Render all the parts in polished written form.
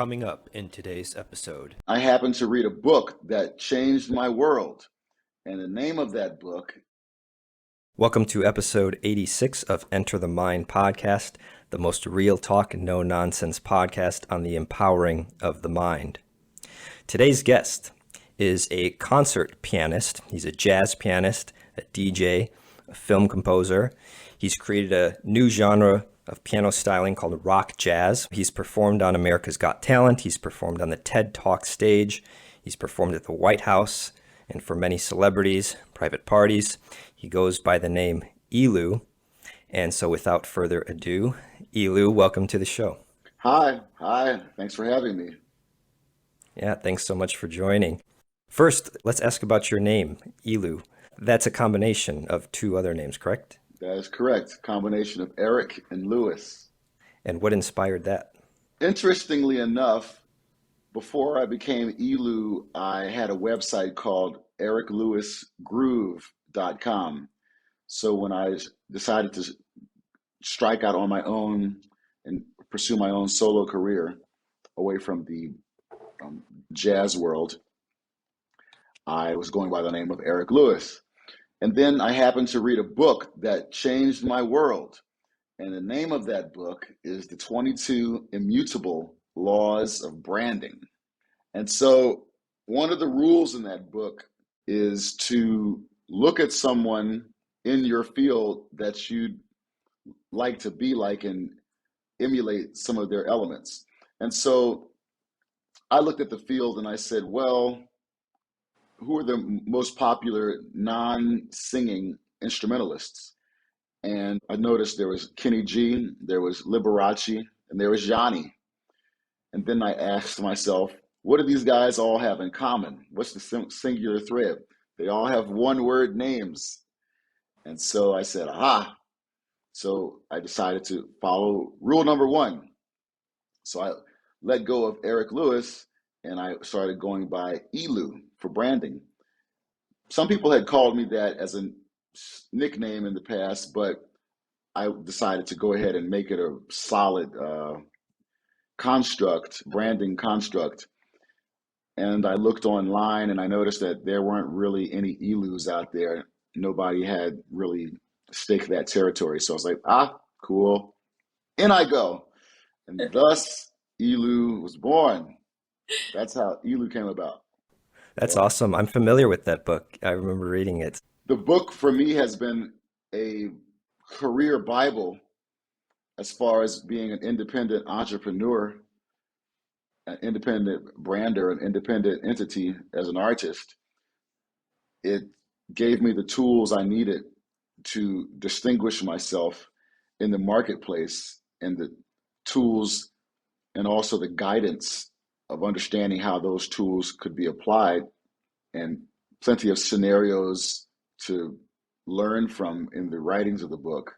Coming up in today's episode. I happened to read a book that changed my world, and the name of that book. Welcome to episode 86 of Enter the Mind podcast, the most real talk, no nonsense podcast on the empowering of the mind. Today's guest is a concert pianist. He's a jazz pianist, a DJ, a film composer. He's created a new genre of piano styling called rock jazz. He's performed on America's Got Talent. He's performed on the TED Talk stage. He's performed at the White House and for many celebrities, private parties. He goes by the name Elew. And so without further ado, Elew, welcome to the show. Hi. Thanks for having me. Yeah, thanks so much for joining. First, let's ask about your name, Elew. That's a combination of two other names, correct? That is correct. Combination of Eric and Lewis. And what inspired that? Interestingly enough, before I became Elew, I had a website called ericlewisgroove.com. So when I decided to strike out on my own and pursue my own solo career away from the jazz world, I was going by the name of Eric Lewis. And then I happened to read a book that changed my world. And the name of that book is The 22 Immutable Laws of Branding. And so one of the rules in that book is to look at someone in your field that you'd like to be like and emulate some of their elements. And so I looked at the field and I said, well, who are the most popular non-singing instrumentalists? And I noticed there was Kenny G, there was Liberace, and there was Johnny. And then I asked myself, what do these guys all have in common? What's the singular thread? They all have one-word names. And so I said, aha. So I decided to follow rule number one. So I let go of Eric Lewis and I started going by Elew for branding. Some people had called me that as a nickname in the past, but I decided to go ahead and make it a solid branding construct. And I looked online and I noticed that there weren't really any Elews out there. Nobody had really staked that territory. So I was like, cool. In I go. And thus Elew was born. That's how Elew came about. That's awesome. I'm familiar with that book. I remember reading it. The book for me has been a career Bible as far as being an independent entrepreneur, an independent brander, an independent entity as an artist. It gave me the tools I needed to distinguish myself in the marketplace and the tools and also the guidance of understanding how those tools could be applied and plenty of scenarios to learn from in the writings of the book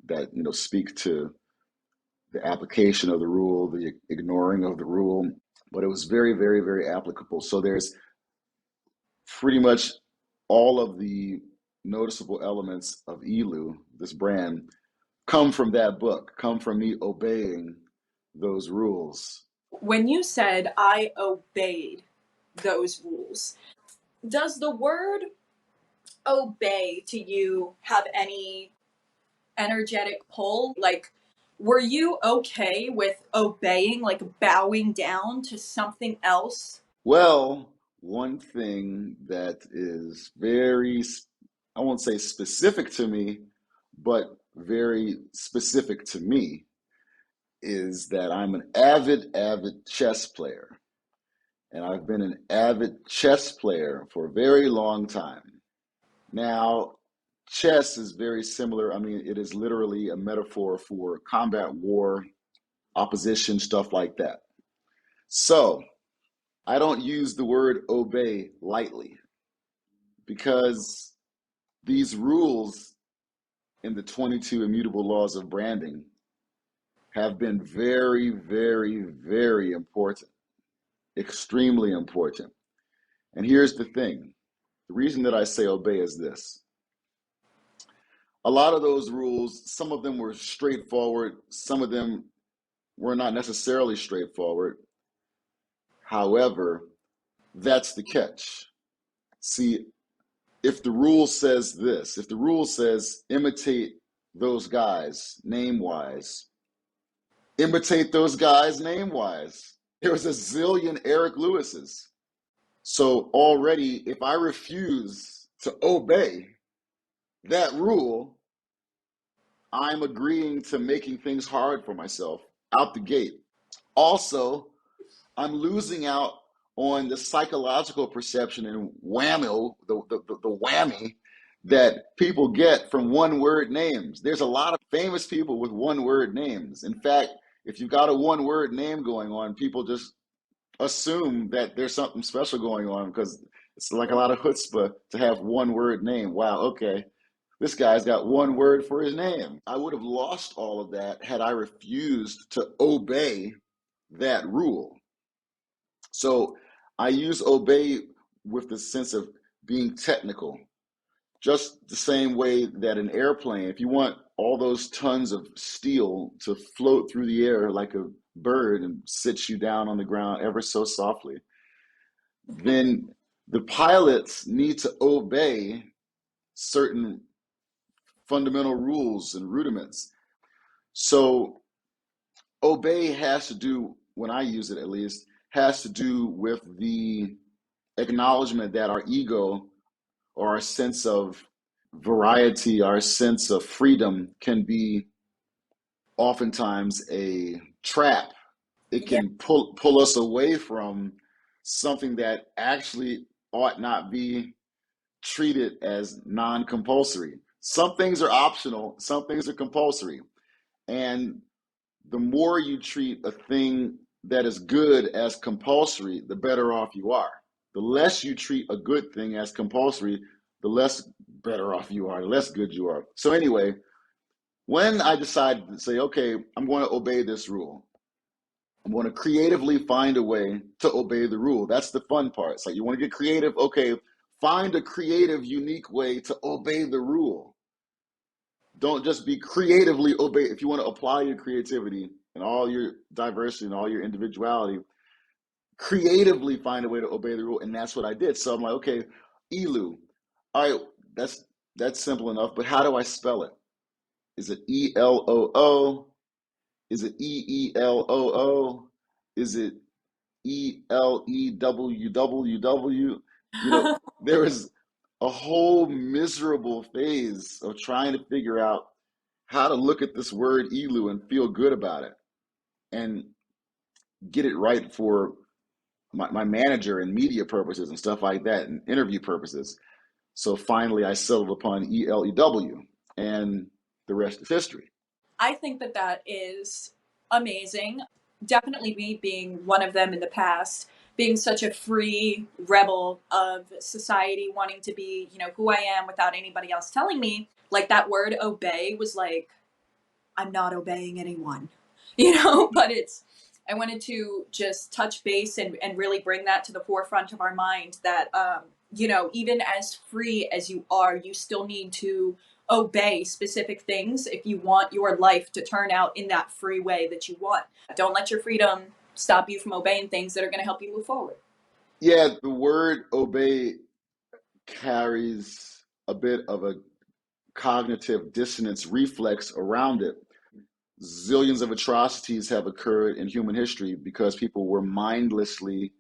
that speak to the application of the rule, the ignoring of the rule, but it was very, very, very applicable. So there's pretty much all of the noticeable elements of Elew, this brand, come from that book, come from me obeying those rules. When you said I obeyed those rules, does the word obey to you have any energetic pull? Like, were you okay with obeying, like bowing down to something else? Well, one thing that is very, I won't say specific to me, but very specific to me is that I'm an avid chess player. And I've been an avid chess player for a very long time. Now, chess is very similar. I mean, it is literally a metaphor for combat, war, opposition, stuff like that. So I don't use the word obey lightly because these rules in the 22 Immutable Laws of Branding have been very, very, very important, extremely important. And here's the thing. The reason that I say obey is this. A lot of those rules, some of them were straightforward, some of them were not necessarily straightforward. However, that's the catch. See, if the rule says this, if the rule says imitate those guys name-wise, imitate those guys name-wise. There was a zillion Eric Lewises. So already, if I refuse to obey that rule, I'm agreeing to making things hard for myself out the gate. Also, I'm losing out on the psychological perception and whammy, the whammy that people get from one-word names. There's a lot of famous people with one-word names. In fact, if you've got a one-word name going on, people just assume that there's something special going on because it's like a lot of chutzpah to have one-word name. Wow, okay, this guy's got one word for his name. I would have lost all of that had I refused to obey that rule. So I use obey with the sense of being technical, just the same way that an airplane, if you want all those tons of steel to float through the air like a bird and sit you down on the ground ever so softly, then the pilots need to obey certain fundamental rules and rudiments. So obey has to do, when I use it at least, has to do with the acknowledgement that our ego or our sense of variety, our sense of freedom can be oftentimes a trap. It can pull us away from something that actually ought not be treated as non-compulsory. Some things are optional, some things are compulsory. And the more you treat a thing that is good as compulsory, the better off you are. The less you treat a good thing as compulsory, the less better off you are, the less good you are. So anyway, when I decided to say, okay, I'm going to obey this rule, I'm going to creatively find a way to obey the rule. That's the fun part. It's like, you want to get creative? Okay, find a creative, unique way to obey the rule. Don't just be creatively obey. If you want to apply your creativity and all your diversity and all your individuality, creatively find a way to obey the rule. And that's what I did. So I'm like, okay, Elew. All right, that's simple enough, but how do I spell it? Is it Eloo? Is it Eeloo? Is it Elewww? You know, there was a whole miserable phase of trying to figure out how to look at this word Elew and feel good about it and get it right for my manager and media purposes and stuff like that and interview purposes. So finally I settled upon Elew, and the rest is history. I think that that is amazing. Definitely me being one of them in the past, being such a free rebel of society, wanting to be, who I am without anybody else telling me. Like that word obey was like, I'm not obeying anyone, but I wanted to just touch base and really bring that to the forefront of our mind that, even as free as you are, you still need to obey specific things if you want your life to turn out in that free way that you want. Don't let your freedom stop you from obeying things that are going to help you move forward. Yeah, the word obey carries a bit of a cognitive dissonance reflex around it. Zillions of atrocities have occurred in human history because people were mindlessly,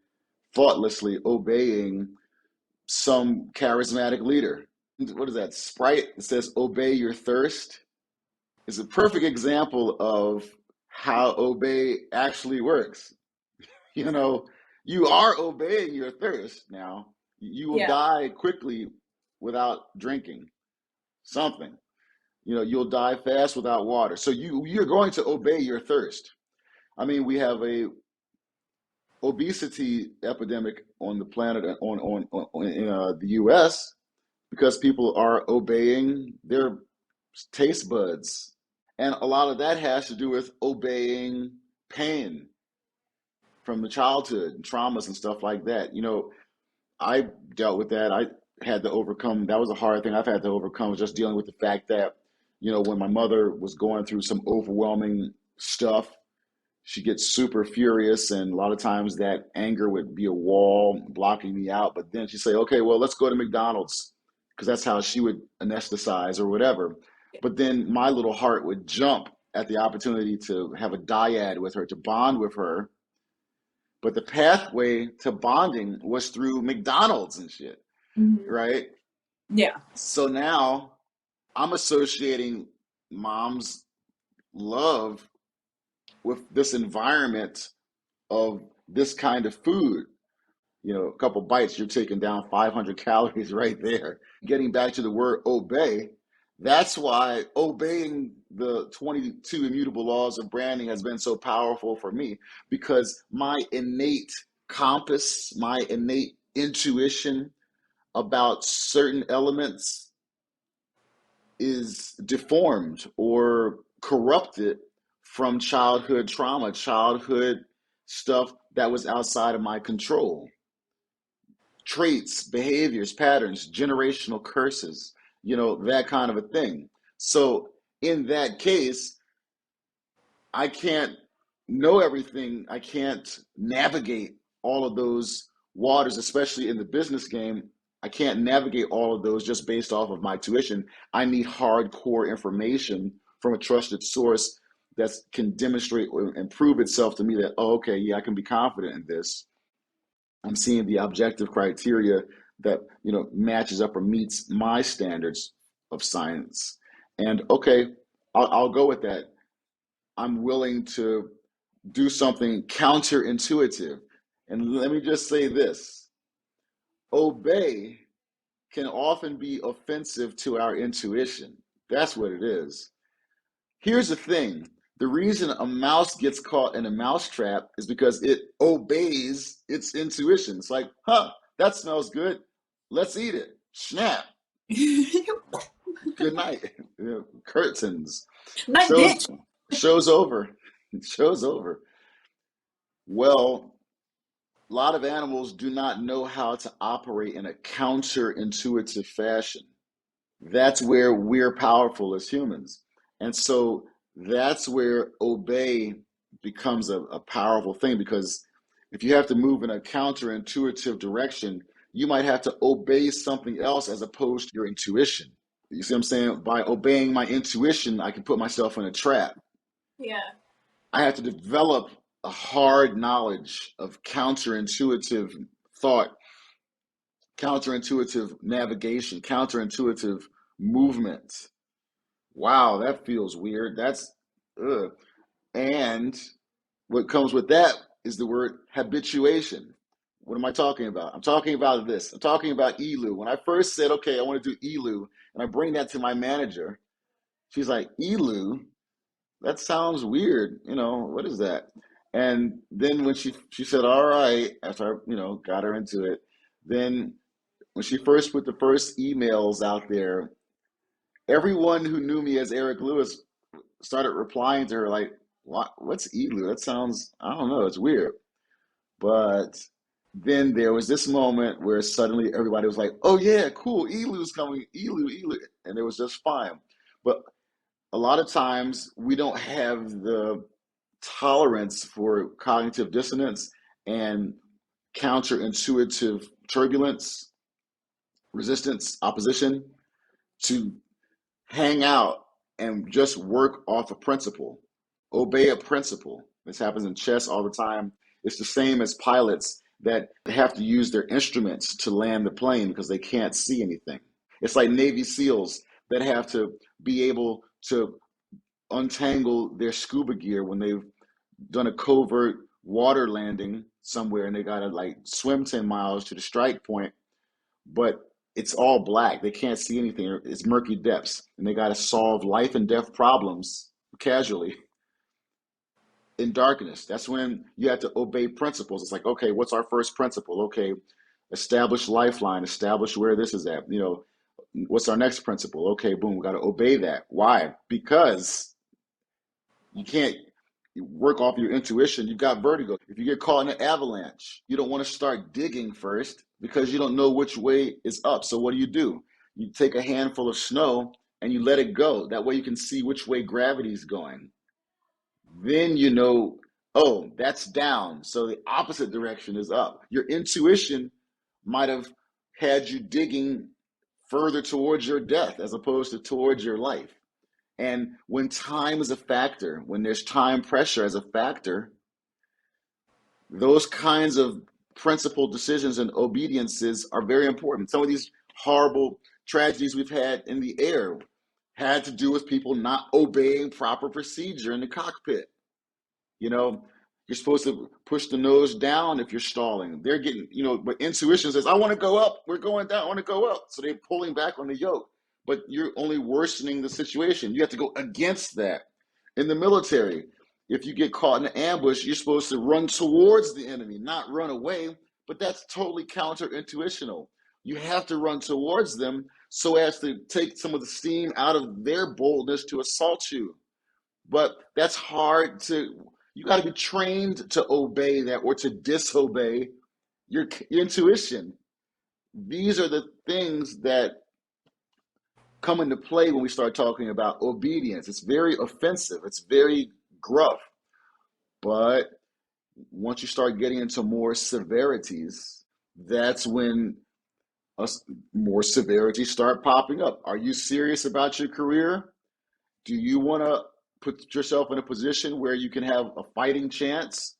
thoughtlessly obeying some charismatic leader. What is that? Sprite, it says, obey your thirst. It's a perfect example of how obey actually works. You are obeying your thirst now. You will die quickly without drinking something. You'll die fast without water. So you're going to obey your thirst. I mean, we have a obesity epidemic on the planet in the U.S. because people are obeying their taste buds, and a lot of that has to do with obeying pain from the childhood and traumas and stuff like that. I dealt with that. I had to overcome. That was a hard thing I've had to overcome, was just dealing with the fact that, when my mother was going through some overwhelming stuff, she gets super furious, and a lot of times that anger would be a wall blocking me out. But then she'd say, okay, well, let's go to McDonald's, because that's how she would anesthetize or whatever. But then my little heart would jump at the opportunity to have a dyad with her, to bond with her. But the pathway to bonding was through McDonald's and shit, right? Yeah. So now I'm associating mom's love with this environment of this kind of food. You know, a couple bites, you're taking down 500 calories right there. Getting back to the word obey, that's why obeying the 22 immutable laws of branding has been so powerful for me, because my innate compass, my innate intuition about certain elements is deformed or corrupted from childhood trauma, childhood stuff that was outside of my control. Traits, behaviors, patterns, generational curses, you know, that kind of a thing. So in that case, I can't know everything. I can't navigate all of those waters, especially in the business game. I can't navigate all of those just based off of my tuition. I need hardcore information from a trusted source that can demonstrate and prove itself to me that, oh, okay, yeah, I can be confident in this. I'm seeing the objective criteria that, you know, matches up or meets my standards of science. And okay, I'll go with that. I'm willing to do something counterintuitive. And let me just say this: obey can often be offensive to our intuition. That's what it is. Here's the thing: the reason a mouse gets caught in a mousetrap is because it obeys its intuition. It's like, huh, that smells good. Let's eat it. Snap. Good night. Curtains. My Show's bitch. show's over. Show's over. Well, a lot of animals do not know how to operate in a counterintuitive fashion. That's where we're powerful as humans. And so that's where obey becomes a powerful thing, because if you have to move in a counterintuitive direction, you might have to obey something else as opposed to your intuition. You see what I'm saying? By obeying my intuition, I can put myself in a trap. Yeah. I have to develop a hard knowledge of counterintuitive thought, counterintuitive navigation, counterintuitive movement. Wow, that feels weird. That's ugh. And what comes with that is the word habituation. What am I talking about? I'm talking about this. I'm talking about Elew. When I first said, okay, I want to do Elew, and I bring that to my manager, she's like, Elew? That sounds weird. You know, what is that? And then when she said, all right, after I, you know, got her into it, then when she first put the first emails out there, everyone who knew me as Eric Lewis started replying to her like, what's Elew? That sounds, I don't know, it's weird. But then there was this moment where suddenly everybody was like, oh yeah, cool, Elew's coming, Elew. And it was just fine. But a lot of times we don't have the tolerance for cognitive dissonance and counterintuitive turbulence, resistance, opposition, to hang out and just work off a principle, obey a principle. This happens in chess all the time. It's the same as pilots that have to use their instruments to land the plane because they can't see anything. It's like Navy SEALs that have to be able to untangle their scuba gear when they've done a covert water landing somewhere and they got to like swim 10 miles to the strike point, but it's all black. They can't see anything. It's murky depths, and they got to solve life and death problems casually in darkness. That's when you have to obey principles. It's like, okay, what's our first principle? Okay, establish lifeline, establish where this is at. You know, what's our next principle? Okay, boom, we got to obey that. Why? Because you can't work off your intuition. You've got vertigo. If you get caught in an avalanche, you don't want to start digging first because you don't know which way is up. So what do? You take a handful of snow and you let it go. That way you can see which way gravity is going. Then you know, oh, that's down. So the opposite direction is up. Your intuition might have had you digging further towards your death as opposed to towards your life. And when time is a factor, when there's time pressure as a factor, those kinds of principled decisions and obediences are very important. Some of these horrible tragedies we've had in the air had to do with people not obeying proper procedure in the cockpit. You know, you're supposed to push the nose down if you're stalling. They're getting, but intuition says, I want to go up. We're going down. I want to go up. So they're pulling back on the yoke. But you're only worsening the situation. You have to go against that. In the military, if you get caught in an ambush, you're supposed to run towards the enemy, not run away. But that's totally counterintuitional. You have to run towards them so as to take some of the steam out of their boldness to assault you. But that's hard you got to be trained to obey that or to disobey your intuition. These are the things that come into play when we start talking about obedience. It's very offensive. It's very gruff. But once you start getting into more severities, that's when more severities start popping up. Are you serious about your career? Do you want to put yourself in a position where you can have a fighting chance?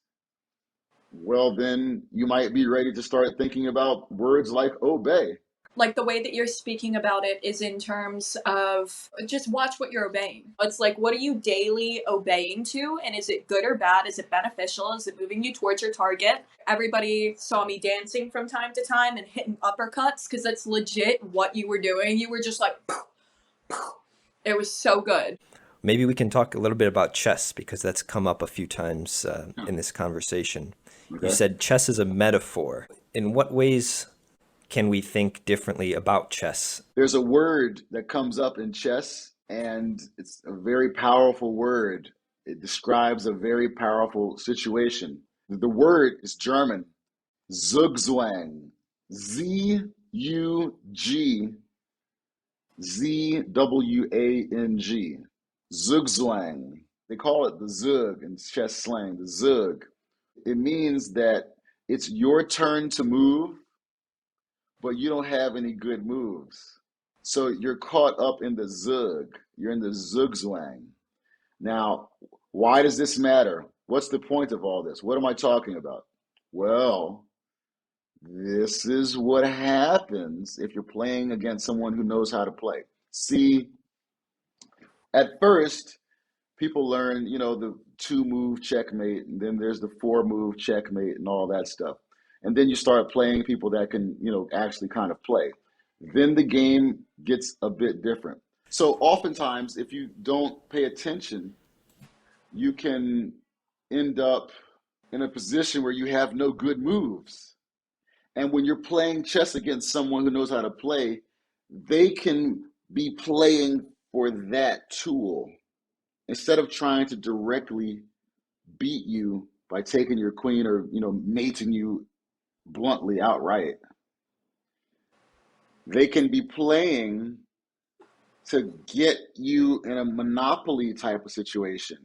Well, then you might be ready to start thinking about words like obey. Like the way that you're speaking about it is in terms of just watch what you're obeying. It's like, what are you daily obeying to? And is it good or bad? Is it beneficial? Is it moving you towards your target? Everybody saw me dancing from time to time and hitting uppercuts because that's legit what you were doing. You were just like, it was so good. Maybe we can talk a little bit about chess because that's come up a few times in this conversation. Okay. You said chess is a metaphor. In what ways can we think differently about chess? There's a word that comes up in chess, and it's a very powerful word. It describes a very powerful situation. The word is German, Zugzwang, Zugzwang, Zugzwang. They call it the Zug in chess slang, the Zug. It means that it's your turn to move, but you don't have any good moves. So you're caught up in the Zug. You're in the Zugzwang. Now, why does this matter? What's the point of all this? What am I talking about? Well, this is what happens if you're playing against someone who knows how to play. See, at first, people learn, the 2-move checkmate, and then there's the 4-move checkmate and all that stuff. And then you start playing people that can, actually kind of play. Then the game gets a bit different. So oftentimes, if you don't pay attention, you can end up in a position where you have no good moves. And when you're playing chess against someone who knows how to play, they can be playing for that tool instead of trying to directly beat you by taking your queen or, mating you bluntly outright. They can be playing to get you in a monopoly type of situation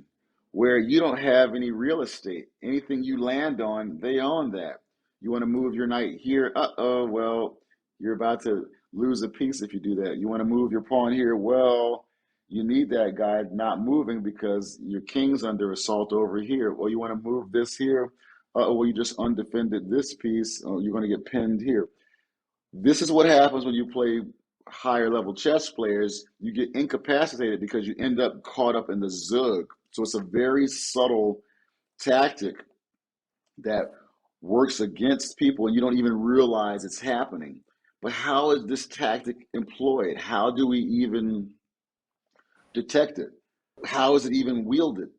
where you don't have any real estate. Anything you land on, they own that. You want to move your knight here? Well, you're about to lose a piece if you do that. You want to move your pawn here? Well, you need that guy not moving because your king's under assault over here. Or you want to move this here? Well, you just undefended this piece. Oh, you're going to get pinned here. This is what happens when you play higher level chess players. You get incapacitated because you end up caught up in the zug. So it's a very subtle tactic that works against people and you don't even realize it's happening. But how is this tactic employed? How do we even detect it? How is it even wielded?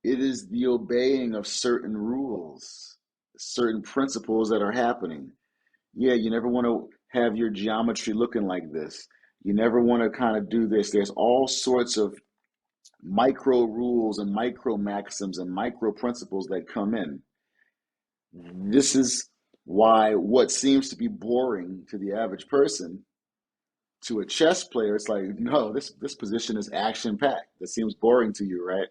It is the obeying of certain rules, certain principles that are happening. Yeah, you never want to have your geometry looking like this. You never want to kind of do this. There's all sorts of micro rules and micro maxims and micro principles that come in. This is why what seems to be boring to the average person, to a chess player, it's like, no, this position is action packed. That seems boring to you, right?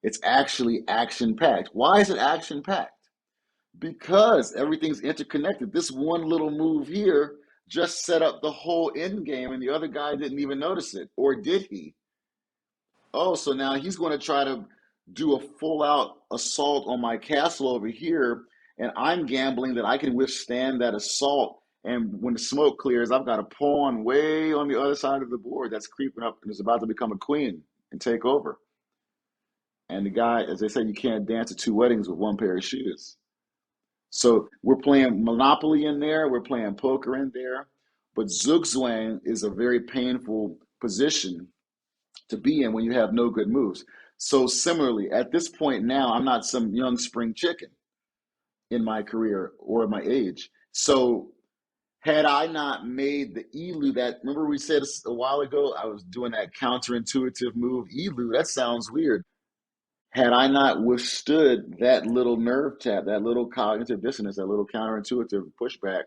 It's actually action-packed. Why is it action-packed? Because everything's interconnected. This one little move here just set up the whole end game, and the other guy didn't even notice it. Or did he? Oh, so now he's going to try to do a full-out assault on my castle over here, and I'm gambling that I can withstand that assault. And when the smoke clears, I've got a pawn way on the other side of the board that's creeping up and is about to become a queen and take over. And the guy, as they say, you can't dance at two weddings with one pair of shoes. So we're playing Monopoly in there, we're playing poker in there, but Zugzwang is a very painful position to be in when you have no good moves. So similarly, at this point now, I'm not some young spring chicken in my career or my age. So had I not made the Elew, that, remember we said a while ago, I was doing that counterintuitive move, Elew, that sounds weird. Had I not withstood that little nerve tap, that little cognitive dissonance, that little counterintuitive pushback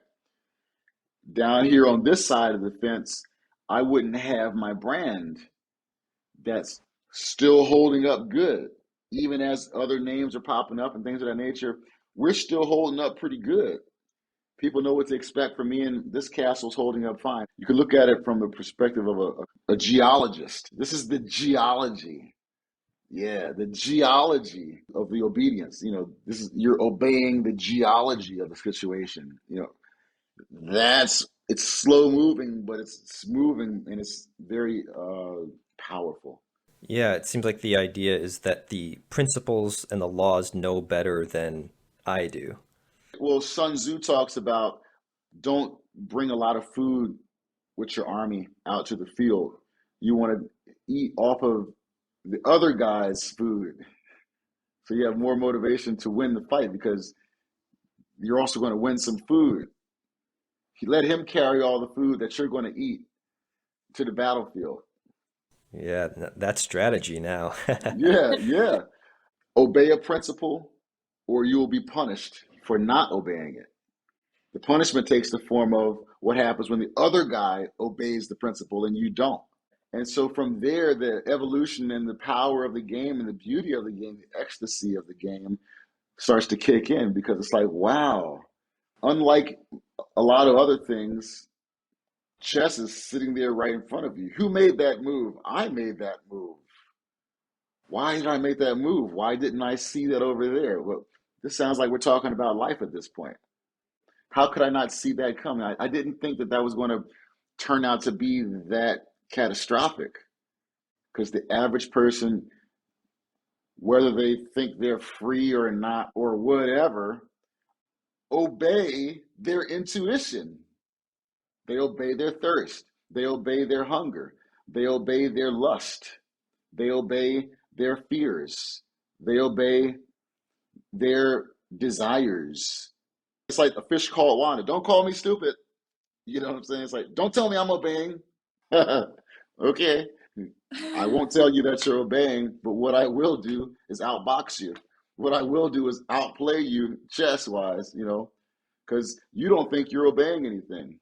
down here on this side of the fence, I wouldn't have my brand that's still holding up good. Even as other names are popping up and things of that nature, we're still holding up pretty good. People know what to expect from me, and this castle's holding up fine. You can look at it from the perspective of a geologist. This is the geology. Yeah, the geology of the obedience. This is, you're obeying the geology of the situation. It's slow moving, but it's moving, and it's very powerful. Yeah, it seems like the idea is that the principles and the laws know better than I do. Well, Sun Tzu talks about don't bring a lot of food with your army out to the field. You want to eat off of the other guy's food. So you have more motivation to win the fight because you're also going to win some food. You let him carry all the food that you're going to eat to the battlefield. Yeah, that's strategy now. Yeah, yeah. Obey a principle or you will be punished for not obeying it. The punishment takes the form of what happens when the other guy obeys the principle and you don't. And so from there, the evolution and the power of the game and the beauty of the game, the ecstasy of the game starts to kick in because it's like, wow, unlike a lot of other things, chess is sitting there right in front of you. Who made that move? I made that move. Why did I make that move? Why didn't I see that over there? Well, this sounds like we're talking about life at this point. How could I not see that coming? I didn't think that was going to turn out to be that catastrophic because the average person, whether they think they're free or not or whatever, obey their intuition. They obey their thirst. They obey their hunger. They obey their lust. They obey their fears. They obey their desires. It's like a fish called Wanda. Don't call me stupid. You know what I'm saying? It's like, don't tell me I'm obeying. Okay. I won't tell you that you're obeying, but what I will do is outbox you. What I will do is outplay you chess-wise, because you don't think you're obeying anything.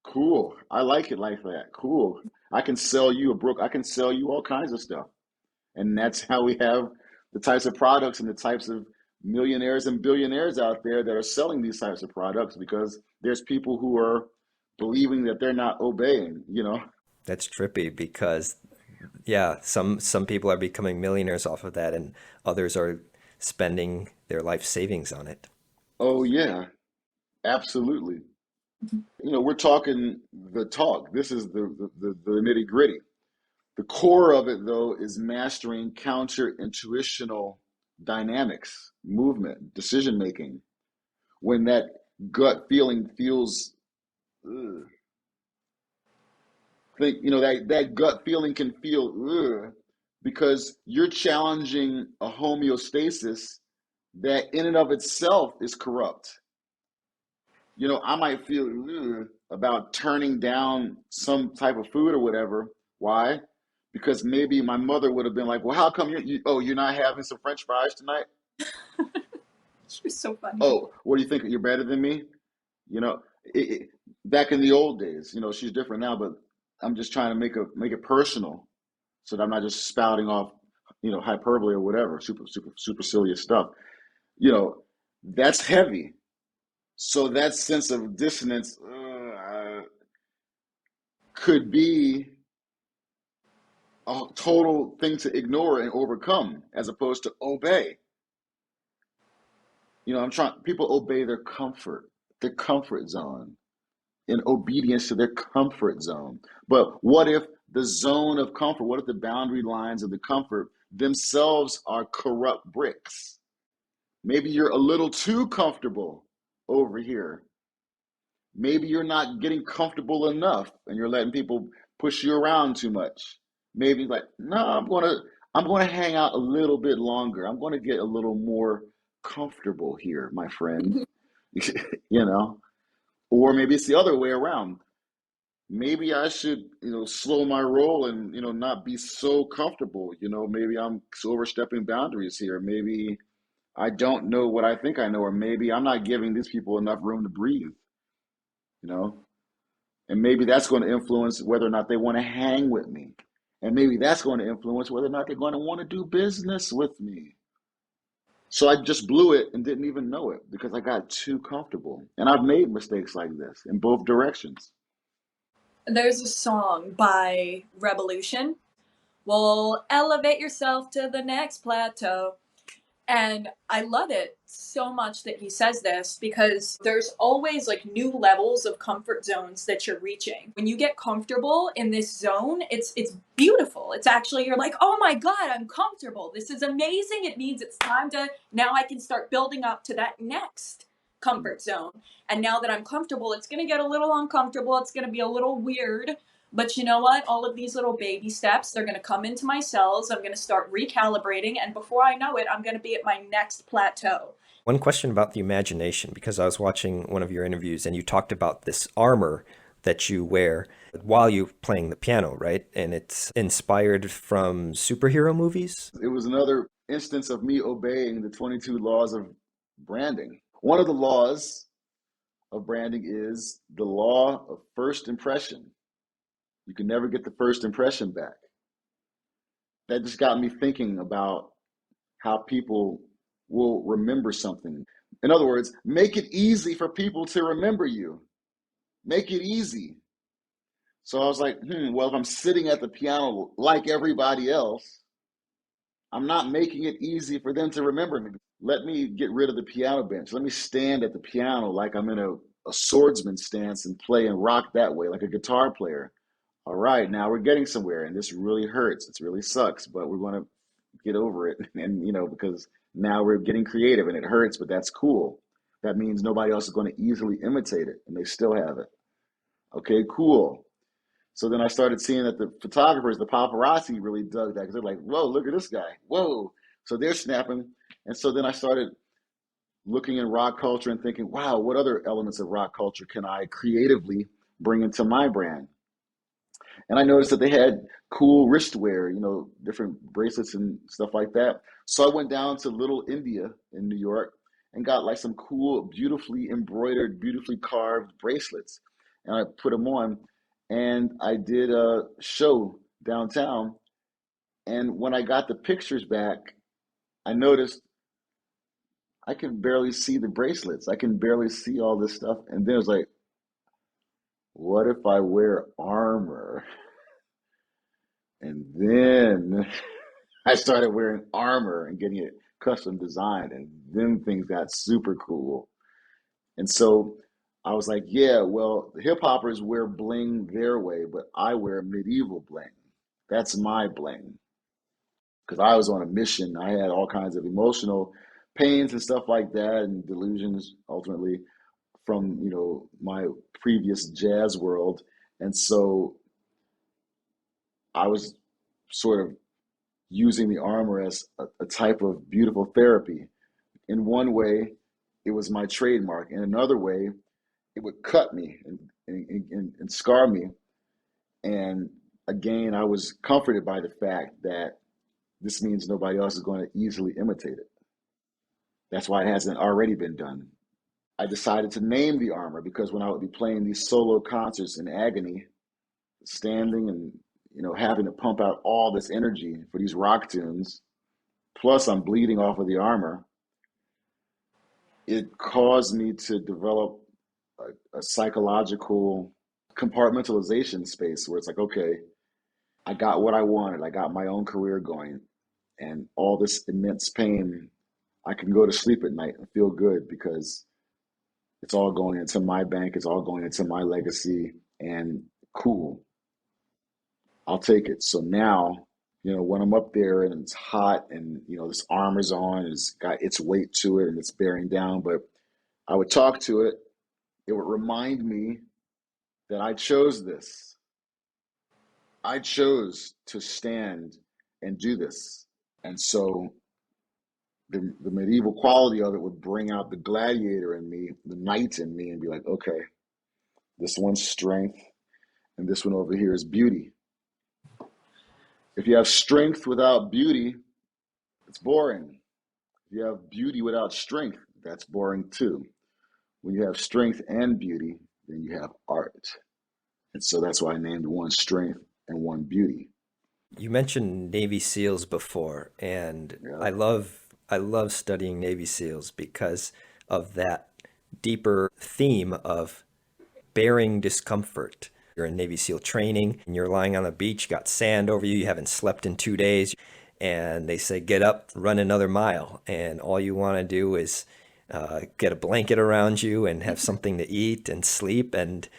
Cool. I like it like that. Cool. I can sell you I can sell you all kinds of stuff. And that's how we have the types of products and the types of millionaires and billionaires out there that are selling these types of products because there's people who are believing that they're not obeying. That's trippy because, yeah, some people are becoming millionaires off of that, and others are spending their life savings on it. Oh, yeah, absolutely. We're talking the talk. This is the nitty gritty. The core of it, though, is mastering counterintuitional dynamics, movement, decision making. When that gut feeling feels, ugh, that gut feeling can feel, ugh, because you're challenging a homeostasis that in and of itself is corrupt. I might feel about turning down some type of food or whatever. Why? Because maybe my mother would have been like, well, how come you're not having some French fries tonight? She was so funny. Oh, what do you think? You're better than me? Back in the old days, she's different now, but I'm just trying to make it personal so that I'm not just spouting off hyperbole or whatever, supercilious stuff. That's heavy. So that sense of dissonance could be a total thing to ignore and overcome, as opposed to obey. People obey their comfort zone, in obedience to their comfort zone. But what if the zone of comfort, what if the boundary lines of the comfort themselves are corrupt bricks? Maybe you're a little too comfortable over here. Maybe you're not getting comfortable enough and you're letting people push you around too much. Maybe like, no, I'm gonna hang out a little bit longer. I'm gonna get a little more comfortable here, my friend. you know? Or maybe it's the other way around. Maybe I should, slow my roll and, not be so comfortable. Maybe I'm overstepping boundaries here. Maybe I don't know what I think I know, or maybe I'm not giving these people enough room to breathe, you know? And maybe that's going to influence whether or not they want to hang with me. And maybe that's going to influence whether or not they're going to want to do business with me. So I just blew it and didn't even know it because I got too comfortable. And I've made mistakes like this in both directions. There's a song by Revolution. Well, elevate yourself to the next plateau. And I love it so much that he says this, because there's always like new levels of comfort zones that you're reaching. When you get comfortable in this zone, it's beautiful. It's actually, you're like, oh my God, I'm comfortable. This is amazing. It means it's time to, now I can start building up to that next comfort zone. And now that I'm comfortable, it's going to get a little uncomfortable. It's going to be a little weird. But you know what? All of these little baby steps, they're going to come into my cells. I'm going to start recalibrating. And before I know it, I'm going to be at my next plateau. One question about the imagination, because I was watching one of your interviews and you talked about this armor that you wear while you're playing the piano, right? And it's inspired from superhero movies. It was another instance of me obeying the 22 laws of branding. One of the laws of branding is the law of first impression. You can never get the first impression back. That just got me thinking about how people will remember something. In other words, make it easy for people to remember you. Make it easy. So I was like, well, if I'm sitting at the piano like everybody else, I'm not making it easy for them to remember me. Let me get rid of the piano bench. Let me stand at the piano like I'm in a swordsman stance and play and rock that way, like a guitar player. All right, now we're getting somewhere, and this really hurts. It really sucks, but we're going to get over it. And, because now we're getting creative and it hurts, but that's cool. That means nobody else is going to easily imitate it, and they still have it. Okay, cool. So then I started seeing that the photographers, the paparazzi, really dug that because they're like, whoa, look at this guy. Whoa. So they're snapping. And so then I started looking in rock culture and thinking, wow, what other elements of rock culture can I creatively bring into my brand? And I noticed that they had cool wristwear, different bracelets and stuff like that. So I went down to Little India in New York and got like some cool, beautifully embroidered, beautifully carved bracelets. And I put them on and I did a show downtown. And when I got the pictures back, I noticed I can barely see the bracelets. I can barely see all this stuff. And then it was like, what if I wear armor? And then I started wearing armor and getting it custom designed, and then things got super cool. And so I was like, yeah, well, the hip hoppers wear bling their way, but I wear medieval bling. That's my bling. Because I was on a mission. I had all kinds of emotional pains and stuff like that, and delusions ultimately from, my previous jazz world. And so I was sort of using the armor as a type of beautiful therapy. In one way, it was my trademark. In another way, it would cut me and scar me. And again, I was comforted by the fact that this means nobody else is going to easily imitate it. That's why it hasn't already been done. I decided to name the armor because when I would be playing these solo concerts in agony, standing and having to pump out all this energy for these rock tunes, plus I'm bleeding off of the armor, it caused me to develop a psychological compartmentalization space where it's like, okay, I got what I wanted. I got my own career going, and all this immense pain, I can go to sleep at night and feel good because it's all going into my bank, it's all going into my legacy, and cool, I'll take it. So now, when I'm up there and it's hot and, this armor's on, it's got its weight to it and it's bearing down, but I would talk to it. It would remind me that I chose this. I chose to stand and do this. And so the medieval quality of it would bring out the gladiator in me, the knight in me, and be like, okay, this one's strength and this one over here is beauty. If you have strength without beauty, it's boring. If you have beauty without strength, that's boring too. When you have strength and beauty, then you have art. And so that's why I named one strength and one beauty. You mentioned Navy SEALs before, and Yeah. I love studying Navy SEALs because of that deeper theme of bearing discomfort. You're in Navy SEAL training and you're lying on the beach, got sand over you, you haven't slept in 2 days, and they say, get up, run another mile. And all you want to do is get a blanket around you and have something to eat and sleep. And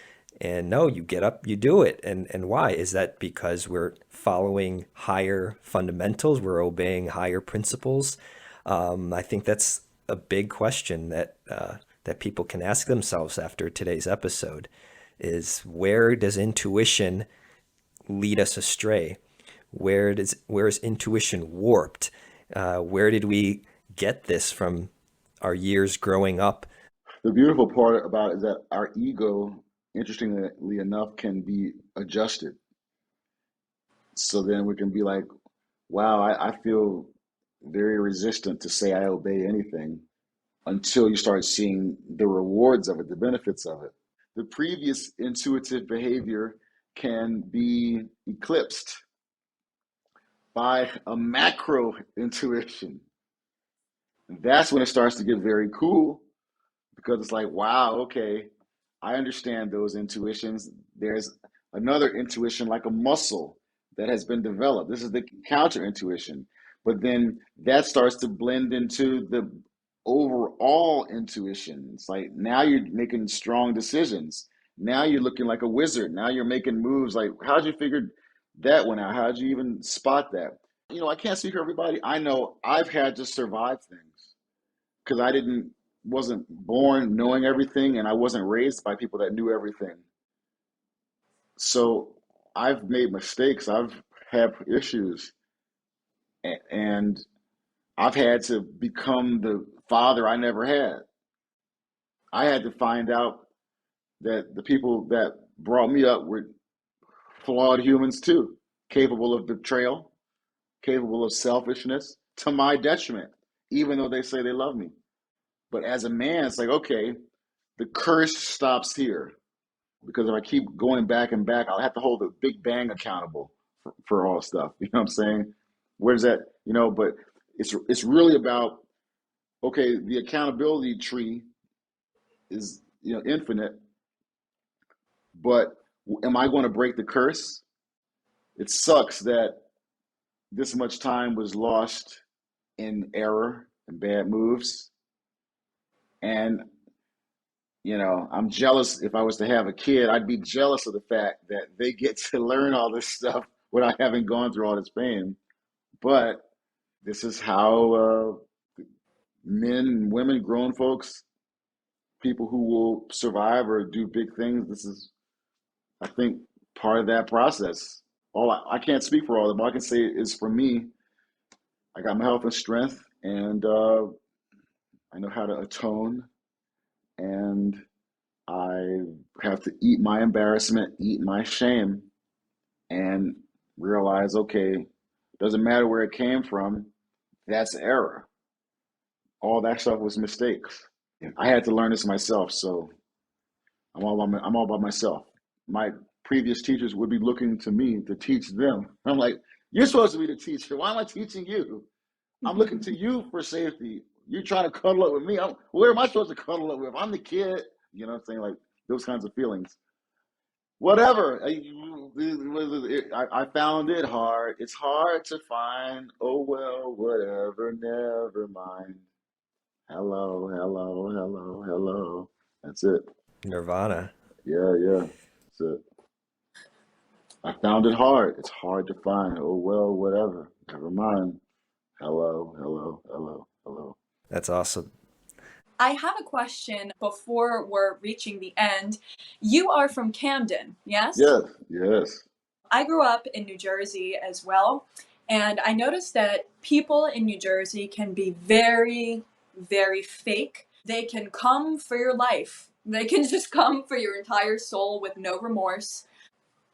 no, you get up, you do it. And why? Is that because we're following higher fundamentals? We're obeying higher principles? I think that's a big question that people can ask themselves after today's episode is, where does intuition lead us astray? Where is intuition warped? Where did we get this from our years growing up? The beautiful part about it is that our ego, interestingly enough, can be adjusted. So then we can be like, wow, I feel very resistant to say I obey anything until you start seeing the rewards of it, the benefits of it. The previous intuitive behavior can be eclipsed by a macro intuition. That's when it starts to get very cool, because it's like, wow, okay, I understand those intuitions. There's another intuition like a muscle that has been developed. This is the counterintuition. But then that starts to blend into the overall intuition. It's like now you're making strong decisions. Now you're looking like a wizard. Now you're making moves. Like, how'd you figure that one out? How'd you even spot that? I can't speak for everybody. I know I've had to survive things because wasn't born knowing everything, and I wasn't raised by people that knew everything. So I've made mistakes. I've had issues, and I've had to become the father I never had. I had to find out that the people that brought me up were flawed humans too, capable of betrayal, capable of selfishness to my detriment, even though they say they love me. But as a man, it's like, okay, the curse stops here. Because if I keep going back and back, I'll have to hold the Big Bang accountable for all stuff. You know what I'm saying? Where's that? But it's really about, okay, the accountability tree is infinite, but am I going to break the curse? It sucks that this much time was lost in error and bad moves, and I'm jealous. If I was to have a kid, I'd be jealous of the fact that they get to learn all this stuff without having gone through all this pain. But this is how men and women, grown folks, people who will survive or do big things, this is, I think, part of that process. I can't speak for all of them. All I can say is, for me, I got my health and strength, and I know how to atone, and I have to eat my embarrassment, eat my shame, and realize, okay, doesn't matter where it came from, that's error. All that stuff was mistakes. I had to learn this myself, so I'm all by myself. My previous teachers would be looking to me to teach them. I'm like, you're supposed to be the teacher. Why am I teaching you? I'm looking to you for safety. You're trying to cuddle up with me. Where am I supposed to cuddle up with? I'm the kid. You know what I'm saying? Like those kinds of feelings. Whatever. I found it hard. It's hard to find. Oh, well, whatever. Never mind. Hello, hello, hello, hello. That's it. Nirvana. Yeah, yeah. That's it. I found it hard. It's hard to find. Oh, well, whatever. Never mind. Hello, hello, hello, hello. That's awesome. I have a question before we're reaching the end. You are from Camden, yes? Yes, yes. I grew up in New Jersey as well, and I noticed that people in New Jersey can be very, very fake. They can come for your life. They can just come for your entire soul with no remorse.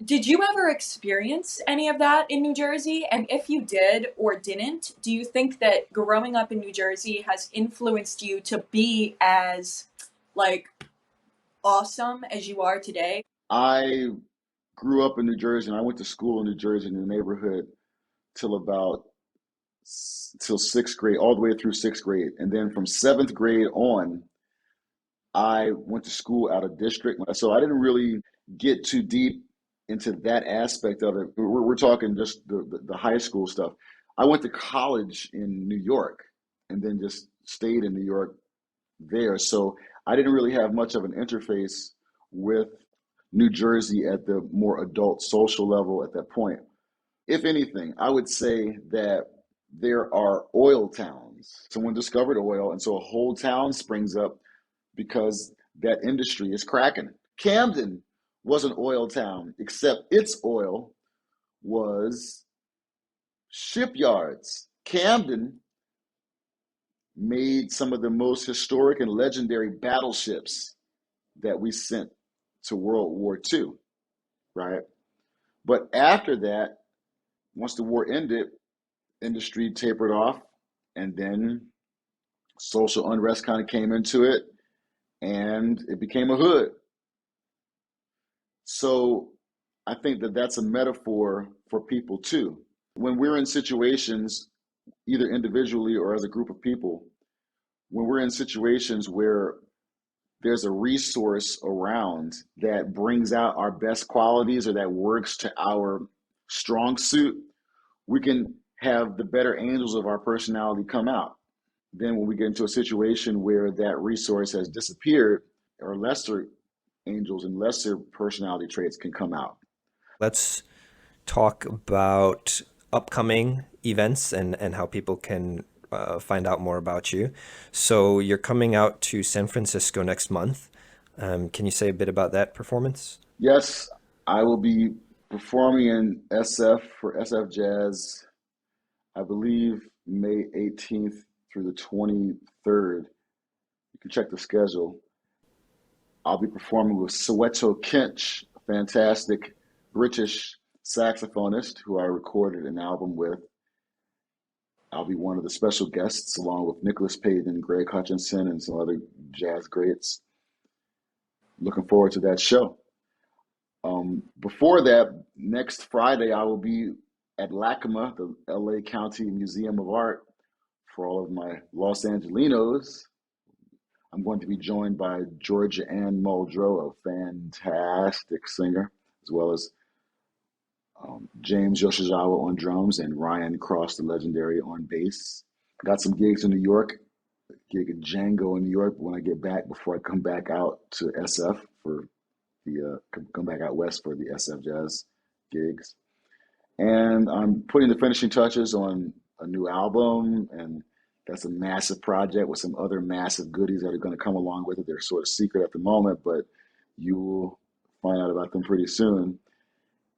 Did you ever experience any of that in New Jersey? And if you did or didn't, do you think that growing up in New Jersey has influenced you to be as, like, awesome as you are today? I grew up in New Jersey and I went to school in New Jersey in the neighborhood till about till sixth grade, all the way through sixth grade. And then from seventh grade on, I went to school out of district. So I didn't really get too deep into that aspect of it. We're talking just the high school stuff. I went to college in New York and then just stayed in New York there. So I didn't really have much of an interface with New Jersey at the more adult social level at that point. If anything, I would say that there are oil towns. Someone discovered oil, and so a whole town springs up because that industry is cracking. Camden was an oil town, except its oil was shipyards. Camden made some of the most historic and legendary battleships that we sent to World War II, right? But after that, once the war ended, industry tapered off, and then social unrest kind of came into it, and it became a hood. So I think that that's a metaphor for people too. When we're in situations, either individually or as a group of people, when we're in situations where there's a resource around that brings out our best qualities or that works to our strong suit, we can have the better angels of our personality come out. Then when we get into a situation where that resource has disappeared, our lesser angels and lesser personality traits can come out. Let's talk about upcoming events and how people can find out more about you. So you're coming out to San Francisco next month. Can you say a bit about that performance? Yes, I will be performing in SF for SF Jazz, I believe May 18th through the 23rd. You can check the schedule. I'll be performing with Soweto Kinch, a fantastic British saxophonist who I recorded an album with. I'll be one of the special guests along with Nicholas Payton, Greg Hutchinson, and some other jazz greats. Looking forward to that show. Before that, next Friday, I will be at LACMA, the LA County Museum of Art, for all of my Los Angelinos. I'm going to be joined by Georgia Ann Muldrow, a fantastic singer, as well as James Yoshizawa on drums and Ryan Cross, the legendary, on bass. Got some gigs in New York, gig at Django in New York when I get back before I come back out to SF for come back out west for the SF Jazz gigs. And I'm putting the finishing touches on a new album, and that's a massive project with some other massive goodies that are going to come along with it. They're sort of secret at the moment, but you will find out about them pretty soon.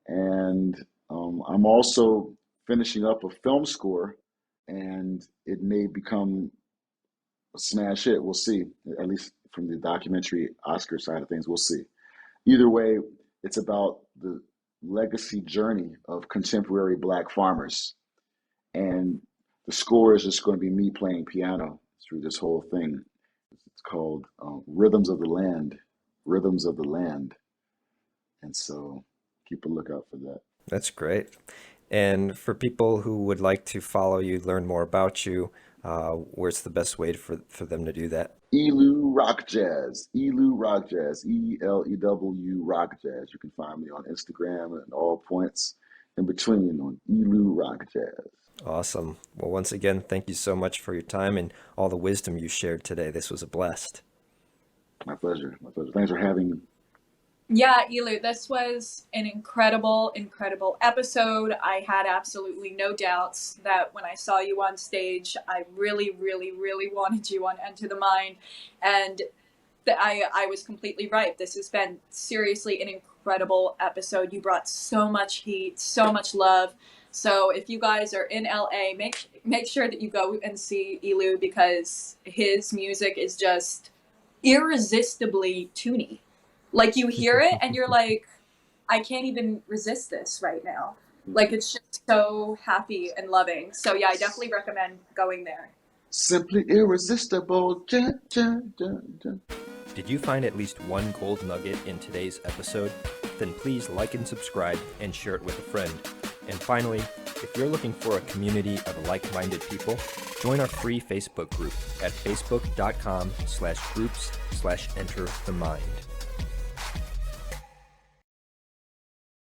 And I'm also finishing up a film score, and it may become a smash hit. We'll see, at least from the documentary Oscar side of things, we'll see. Either way, it's about the legacy journey of contemporary Black farmers. And the score is just going to be me playing piano through this whole thing. It's called Rhythms of the Land, Rhythms of the Land. And so keep a lookout for that. That's great. And for people who would like to follow you, learn more about you, where's the best way for them to do that? Elew Rock Jazz, Elew Rock Jazz, ELEW Rock Jazz. You can find me on Instagram and all points in between on Elew Rock Jazz. Awesome. Well, once again, thank you so much for your time and all the wisdom you shared today. This was a blast. My pleasure. My pleasure. Thanks for having me. Yeah, Elew, this was an incredible, incredible episode. I had absolutely no doubts that when I saw you on stage, I really, really, really wanted you on Enter the Mind. And I was completely right. This has been seriously an incredible episode. You brought so much heat, so much love. So if you guys are in LA, make sure that you go and see Elew, because his music is just irresistibly toony. Like, you hear it and you're like, I can't even resist this right now. Like, it's just so happy and loving. So yeah, I definitely recommend going there. Simply irresistible. Did you find at least one gold nugget in today's episode? Then please like and subscribe and share it with a friend. And finally, if you're looking for a community of like-minded people, join our free Facebook group at facebook.com/groups/enterthemind.